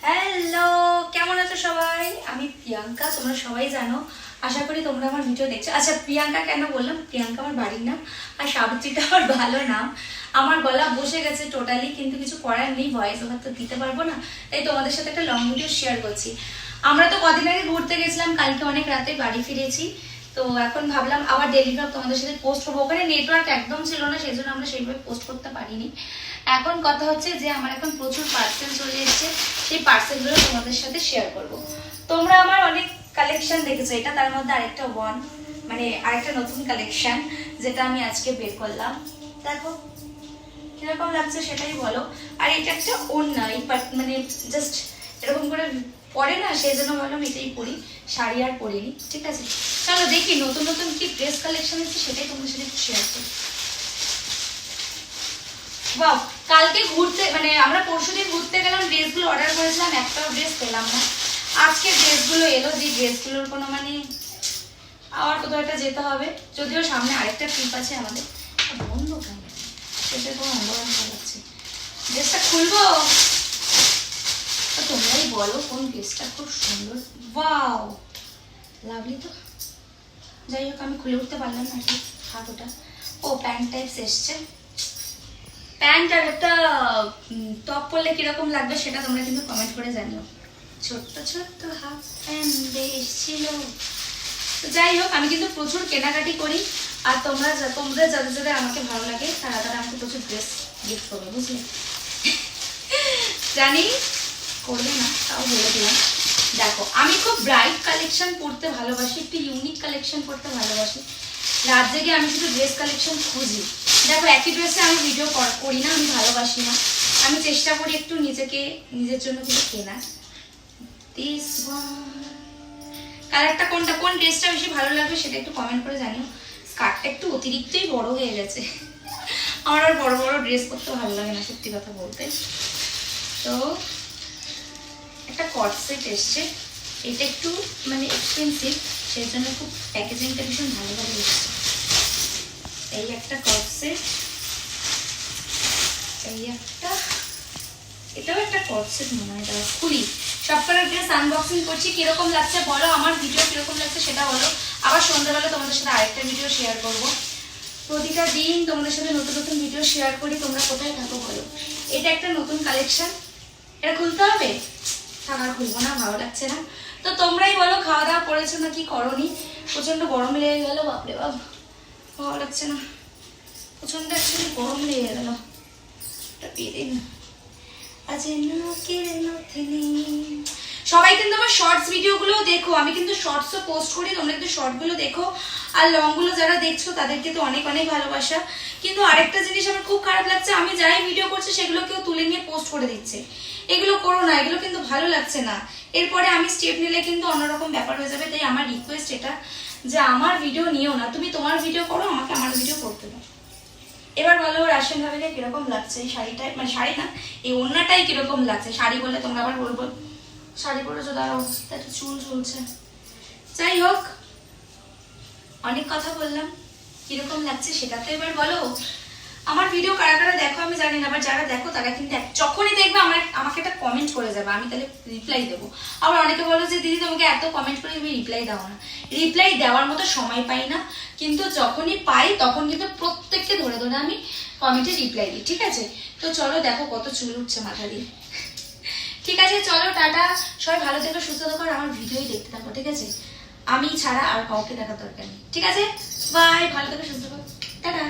Hello, কেমন আছো সবাই? আমি প্রিয়াঙ্কা, তোমরা সবাই জানো। আশা করি তোমরা আমার ভিডিও দেখছো। আচ্ছা, প্রিয়াঙ্কা কেন বললাম? প্রিয়াঙ্কা আমার বাড়ির নাম, আর সাবিত্রীটা আমার ভালো নাম। আমার গলা বসে গেছে টোটালি, কিন্তু কিছু করার নেই, ভয়েস ওভার তো দিতে পারবো না, তাই তোমাদের সাথে একটা লং ভিডিও শেয়ার করছি। আমরা তো কদিন আগে ঘুরতে গেছিলাম, কালকে অনেক রাতে বাড়ি ফিরেছি। তো এখন ভাবলাম আবার ডেলি ব্লগ তোমাদের সাথে পোস্ট করবো। ওখানে নেটওয়ার্ক একদম ছিল না, সেই জন্য আমরা সেইভাবে পোস্ট করতে পারিনি। এখন কথা হচ্ছে যে আমার এখন প্রচুর পার্সেল চলে এসেছে, সেই পার্সেলগুলো তোমাদের সাথে শেয়ার করব। তোমরা আমার অনেক কালেকশন দেখেছো, এটা তার মধ্যে আরেকটা আরেকটা নতুন কালেকশন যেটা আমি আজকে বের করলাম। দেখো কিরকম লাগছে সেটাই বলো। আর এটা একটা ওড়না, জাস্ট এরকম করে পরে না, সেই জন্য বললাম এটাই পরি, শাড়ি আর পরিনি। ঠিক আছে, চলো দেখি নতুন নতুন কি ড্রেস কালেকশন আছে, সেটাই তোমাদের সাথে শেয়ার করি। বাহ, কালকে ঘুরতে আমরা পরশুদিন ঘুরতে গেলাম, ড্রেসগুলো অর্ডার করেছিলাম, একটাও ড্রেস পেলাম না। আজকে ড্রেসগুলো এলো, যে ড্রেসগুলোর কোনো আবার কোথাও একটা যেতে হবে, যদিও সামনে আরেকটা ট্রিপ আছে আমাদের। বন্ধ কেন? সেটা কোনো অন্ধকার যাচ্ছে। ড্রেসটা খুলবো, তোমরাই বলো কোন ড্রেসটা খুব সুন্দর। ওয়াও, লাভলি তো। যাই হোক, আমি খুলে উঠতে পারলাম না, ঠিক হাত ওটা। ও প্যান্ট টাইপস এসছে, প্যান্ট আর একটা টপ পরলে কিরকম লাগবে সেটা তোমরা কিন্তু কমেন্ট করে জানিও। ছোট্ট ছোট্ট হাফ প্যান্ট বেশ ছিল। তো যাই হোক, আমি কিন্তু প্রচুর কেনাকাটি করি, আর তোমাদের যাদের যাদের আমাকে ভালো লাগে তারা তারা আমাকে প্রচুর ড্রেস গিফট করবে, বুঝলে? জানি করবে না, তাও বলে দিলাম। দেখো, আমি খুব ব্রাইট কালেকশন পরতে ভালোবাসি, একটু ইউনিক কালেকশন পরতে ভালোবাসি। রাত জেগে আমি শুধু ড্রেস কালেকশন খুঁজি। দেখো, একই ড্রেসে আমি ভিডিও করি না, আমি ভালোবাসি না। আমি চেষ্টা করি একটু নিজের জন্য কিছু কেনা। কালারটা কোনটা, কোন ড্রেসটা বেশি ভালো লাগবে সেটা একটু কমেন্ট করে জানিও। স্কার্টটা একটু অতিরিক্তই বড় হয়ে গেছে, আমার আর বড় বড় ড্রেস পরতে ভালো লাগে না, সত্যি কথা বলতে। তো একটা কট সেট এসছে, এটা একটু এক্সপেন্সিভ, সেই জন্য খুব প্যাকেজিংটা ভীষণ ভালোভাবে এসছে। এই একটা কট সেট, এই একটা, এটাও একটা কট সেট মনে হয়। দাঁড়া খুলি, সবকটা ড্রেস আনবক্সিং করছি। কিরকম লাগছে বলো, আমার ভিডিও কিরকম লাগছে সেটা বলো। আবার সন্ধ্যাবেলা তোমাদের সাথে আরেকটা ভিডিও শেয়ার করবো। প্রতিটা দিন তোমাদের সাথে নতুন নতুন ভিডিও শেয়ার করি, তোমরা কোথায় থাকো বলো। এটা একটা নতুন কালেকশন, এটা খুলতে হবে। থাকার খুলবো না, ভালো লাগছে না। তো তোমরাই বলো, খাওয়া দাওয়া করেছো না কি করনি? প্রচন্ড গরম লেগে গেল, বাপরে বাপ, ভালো লাগছে না, প্রচন্ড অ্যাকচুয়ালি গরম লেগে গেল। সবাই কিন্তু আমার শর্টস ভিডিওগুলো দেখো, আমি কিন্তু শর্টসও পোস্ট করি, তোমরা কিন্তু শর্টগুলো দেখো। আর লংগুলো যারা দেখছো তাদেরকে তো অনেক অনেক ভালোবাসা। কিন্তু আরেকটা জিনিস আমার খুব খারাপ লাগছে, আমি যাই ভিডিও করছি সেগুলো কেউ তুলে নিয়ে পোস্ট করে দিচ্ছে। এগুলো করো না, এগুলো কিন্তু ভালো লাগছে না। এরপরে আমি স্টেপ নিলে কিন্তু অন্যরকম ব্যাপার হয়ে যাবে। তাই আমার রিকোয়েস্ট এটা, যে আমার ভিডিও নিও না, তুমি তোমার ভিডিও করো, আমাকে আমার ভিডিও করতে দাও। এবার বলো, রাশিয়ান ভাবিকে কিরকম লাগছে এই শাড়িটা, শাড়ি না, এই ওড়নাটাই কিরকম লাগছে। শাড়ি বললে তোমরা আবার বলবো শাড়ি পরেছো, দাঁড়াও একটা চুল চলছে। যাই হোক, অনেক কথা বললাম, কিরকম লাগছে সেটা তো এবার বলো। আমার ভিডিও কারা কারা দেখো আমি জানি না, আবার যারা দেখো তারা কিন্তু যখনই দেখবে আমাকে একটা কমেন্ট করে যাবে, আমি তাহলে রিপ্লাই দেবো। আবার অনেকে বলো যে দিদি তোমাকে এত কমেন্ট করে তুমি রিপ্লাই দাও না। রিপ্লাই দেওয়ার মতো সময় পাই না, কিন্তু যখনই পাই তখন কিন্তু প্রত্যেককে ধরে ধরে আমি কমেন্টে রিপ্লাই দিই। ঠিক আছে, তো চলো, দেখো কত চুল উঠছে মাথা দিয়ে। ঠিক আছে, চলো টাটা, সবাই ভালো থেকো, সুস্থ থাকো, আর আমার ভিডিওই দেখতে থাকো। ঠিক আছে, আমি ছাড়া আর কাউকে দেখার দরকার নেই। ঠিক আছে, বাই, ভালো থেকো, সুস্থ থাকো, টাটা।